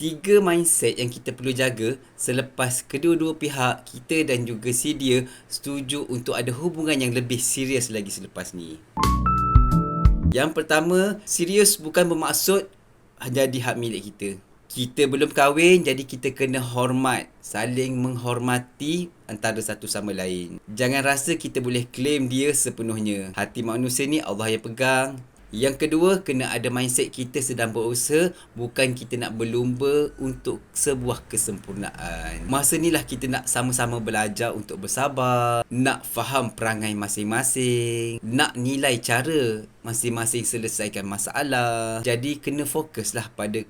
Tiga mindset yang kita perlu jaga selepas kedua-dua pihak, kita dan juga si dia, setuju untuk ada hubungan yang lebih serius lagi selepas ni. Yang pertama, serius bukan bermaksud jadi hak milik kita. Kita belum kahwin, jadi kita kena hormat, saling menghormati antara satu sama lain. Jangan rasa kita boleh claim dia sepenuhnya. Hati manusia ni Allah yang pegang. Yang kedua, kena ada mindset kita sedang berusaha, bukan kita nak berlumba untuk sebuah kesempurnaan. Masa ni lah kita nak sama-sama belajar untuk bersabar, nak faham perangai masing-masing, nak nilai cara masing-masing selesaikan masalah. Jadi kena fokuslah pada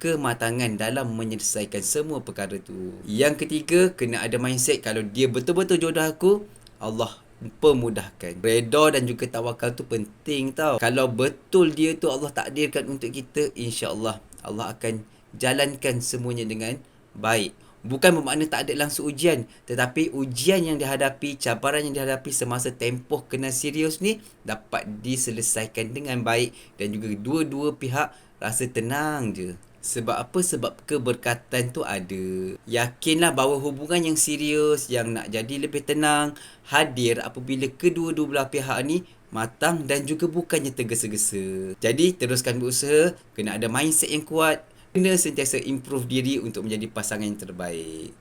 kematangan dalam menyelesaikan semua perkara tu. Yang ketiga, kena ada mindset kalau dia betul-betul jodoh aku, Allah pemudahkan. Redha dan juga tawakal tu penting tau. Kalau betul dia tu Allah takdirkan untuk kita, insya-Allah Allah akan jalankan semuanya dengan baik. Bukan bermakna tak ada langsung ujian, tetapi ujian yang dihadapi, cabaran yang dihadapi semasa tempoh kena serius ni dapat diselesaikan dengan baik dan juga dua-dua pihak rasa tenang je. Sebab apa? Sebab keberkatan tu ada. Yakinlah bahawa hubungan yang serius, yang nak jadi lebih tenang, hadir apabila kedua-dua belah pihak ni matang dan juga bukannya tergesa-gesa. Jadi teruskan berusaha, kena ada mindset yang kuat, kena sentiasa improve diri untuk menjadi pasangan yang terbaik.